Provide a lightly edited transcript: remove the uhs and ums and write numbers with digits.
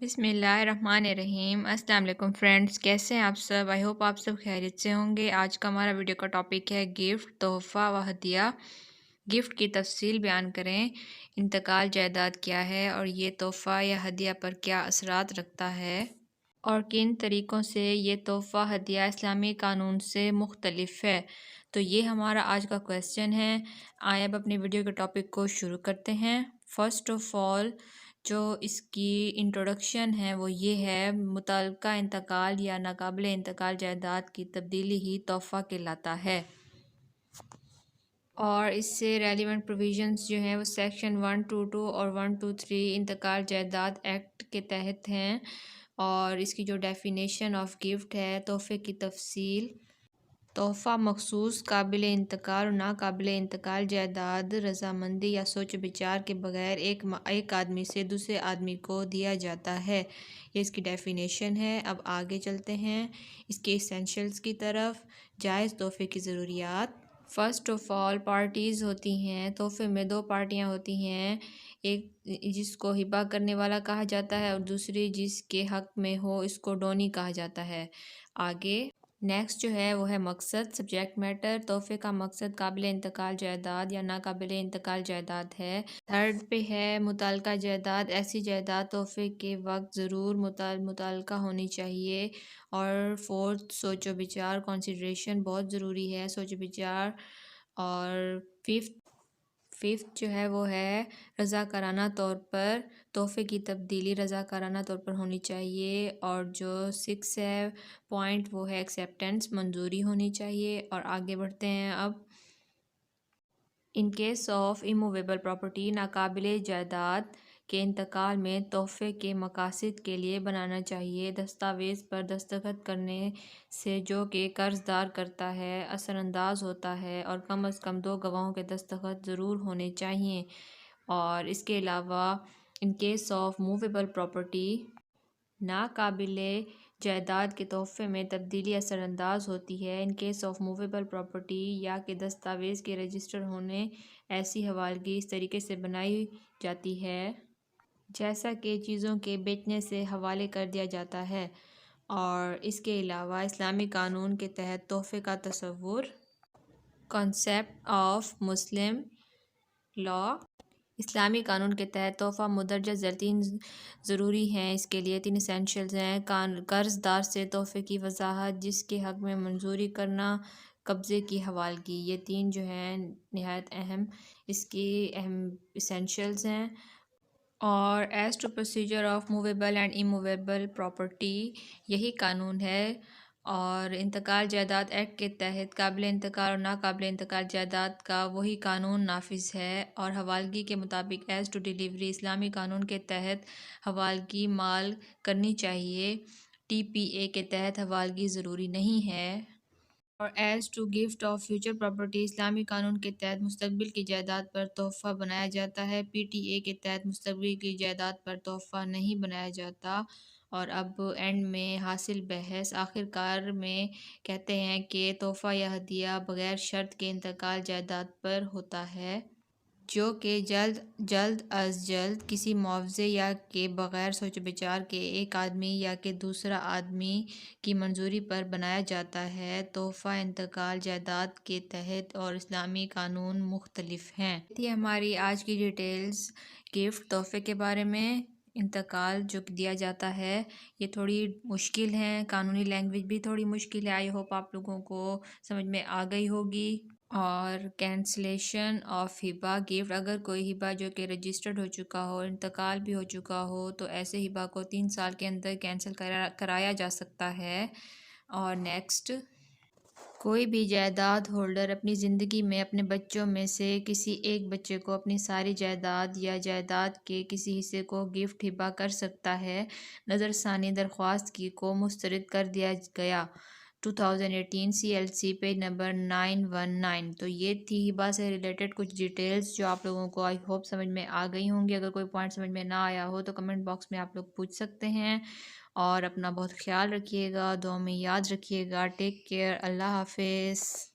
بسم اللہ الرحمن الرحیم۔ السلام علیکم فرینڈز، کیسے ہیں آپ سب؟ آئی ہوپ آپ سب خیریت سے ہوں گے۔ آج کا ہمارا ویڈیو کا ٹاپک ہے گفٹ، تحفہ و ہدیہ۔ گفٹ کی تفصیل بیان کریں، انتقال جائیداد کیا ہے اور یہ تحفہ یا ہدیہ پر کیا اثرات رکھتا ہے اور کن طریقوں سے یہ تحفہ ہدیہ اسلامی قانون سے مختلف ہے۔ تو یہ ہمارا آج کا کویسچن ہے۔ آئے اب اپنی ویڈیو کے ٹاپک کو شروع کرتے ہیں۔ فرسٹ آف آل جو اس کی انٹروڈکشن ہے وہ یہ ہے، متعلقہ انتقال یا ناقابل انتقال جائیداد کی تبدیلی ہی تحفہ کہلاتا ہے، اور اس سے ریلیونٹ پروویژنز جو ہیں وہ سیکشن 122 اور 123 انتقال جائیداد ایکٹ کے تحت ہیں۔ اور اس کی جو ڈیفینیشن آف گفٹ ہے، تحفے کی تفصیل: تحفہ مخصوص قابل انتقال اور ناقابل انتقال جائیداد رضامندی یا سوچ بچار کے بغیر ایک آدمی سے دوسرے آدمی کو دیا جاتا ہے۔ یہ اس کی ڈیفینیشن ہے۔ اب آگے چلتے ہیں اس کے ایسینشلز کی طرف۔ جائز تحفے کی ضروریات: فرسٹ آف آل پارٹیز ہوتی ہیں۔ تحفے میں دو پارٹیاں ہوتی ہیں، ایک جس کو ہبہ کرنے والا کہا جاتا ہے اور دوسری جس کے حق میں ہو، اس کو ڈونی کہا جاتا ہے۔ آگے نیکسٹ جو ہے وہ ہے مقصد، سبجیکٹ میٹر۔ تحفے کا مقصد قابل انتقال جائیداد یا ناقابل انتقال جائیداد ہے۔ تھرڈ پہ ہے متعلقہ جائیداد، ایسی جائیداد تحفے کے وقت ضرور متعلقہ ہونی چاہیے۔ اور فورتھ سوچ و بچار، کنسیڈریشن بہت ضروری ہے، سوچ و بچار۔ اور ففتھ جو ہے وہ ہے رضاکارانہ طور پر تحفے کی تبدیلی رضاکارانہ طور پر ہونی چاہیے۔ اور جو 6 ہے پوائنٹ وہ ہے ایکسیپٹنس، منظوری ہونی چاہیے۔ اور آگے بڑھتے ہیں اب۔ In case of immovable property, ناقابل جائیداد کے انتقال میں تحفے کے مقاصد کے لیے بنانا چاہیے دستاویز پر دستخط کرنے سے جو کہ قرض دار کرتا ہے اثر انداز ہوتا ہے، اور کم از کم 2 گواہوں کے دستخط ضرور ہونے چاہئیں۔ اور اس کے علاوہ in case of movable property, ناقابل جائیداد کے تحفے میں تبدیلی اثر انداز ہوتی ہے in case of movable property, یا کہ دستاویز کے رجسٹر ہونے ایسی حوالگی اس طریقے سے بنائی جاتی ہے جیسا کہ چیزوں کے بیچنے سے حوالے کر دیا جاتا ہے۔ اور اس کے علاوہ اسلامی قانون کے تحت تحفے کا تصور، کانسیپٹ آف مسلم لا۔ اسلامی قانون کے تحت تحفہ مندرجہ ذیل 3 ضروری ہیں، اس کے لیے 3 ایسینشلز ہیں۔ قرض دار سے تحفے کی وضاحت، جس کے حق میں منظوری کرنا، قبضے کی حوالگی۔ یہ 3 جو ہیں نہایت اہم اس کی اہم ایسینشلز ہیں۔ اور as to procedure of movable and immovable property, یہی قانون ہے۔ اور انتقال جائیداد ایکٹ کے تحت قابل انتقال اور ناقابل انتقال جائیداد کا وہی قانون نافذ ہے۔ اور حوالگی کے مطابق ایز ٹو ڈیلیوری، اسلامی قانون کے تحت حوالگی مال کرنی چاہیے، ٹی پی اے کے تحت حوالگی ضروری نہیں ہے۔ اور as to gift of future property, اسلامی قانون کے تحت مستقبل کی جائیداد پر تحفہ بنایا جاتا ہے، پی ٹی اے کے تحت مستقبل کی جائیداد پر تحفہ نہیں بنایا جاتا۔ اور اب اینڈ میں حاصل بحث آخر کار میں کہتے ہیں کہ تحفہ یا ہدیہ بغیر شرط کے انتقال جائیداد پر ہوتا ہے، جو کہ جلد از جلد کسی معاوضے یا کے بغیر سوچ بچار کے ایک آدمی یا کہ دوسرا آدمی کی منظوری پر بنایا جاتا ہے۔ تحفہ انتقال جائیداد کے تحت اور اسلامی قانون مختلف ہیں۔ یہ ہماری آج کی ڈیٹیلز گفٹ تحفے کے بارے میں۔ انتقال جو دیا جاتا ہے یہ تھوڑی مشکل ہے، قانونی لینگویج بھی تھوڑی مشکل ہے، آئی ہوپ آپ لوگوں کو سمجھ میں آ گئی ہوگی۔ اور کینسلیشن آف ہبہ گفٹ، اگر کوئی ہبہ جو کہ رجسٹرڈ ہو چکا ہو، انتقال بھی ہو چکا ہو، تو ایسے ہبہ کو 3 سال کے اندر کینسل کرایا جا سکتا ہے۔ اور نیکسٹ، کوئی بھی جائیداد ہولڈر اپنی زندگی میں اپنے بچوں میں سے کسی ایک بچے کو اپنی ساری جائیداد یا جائیداد کے کسی حصے کو گفٹ ہبہ کر سکتا ہے۔ نظر ثانی درخواست کو مسترد کر دیا گیا، 2018 CLC پیج نمبر 919۔ تو یہ تھی ہبہ سے ریلیٹڈ کچھ ڈیٹیلز جو آپ لوگوں کو آئی ہوپ سمجھ میں آ گئی ہوں گی۔ اگر کوئی پوائنٹ سمجھ میں نہ آیا ہو تو کمنٹ باکس میں آپ لوگ پوچھ سکتے ہیں۔ اور اپنا بہت خیال رکھیے گا، دعا میں یاد رکھیے گا۔ ٹیک کیئر، اللہ حافظ۔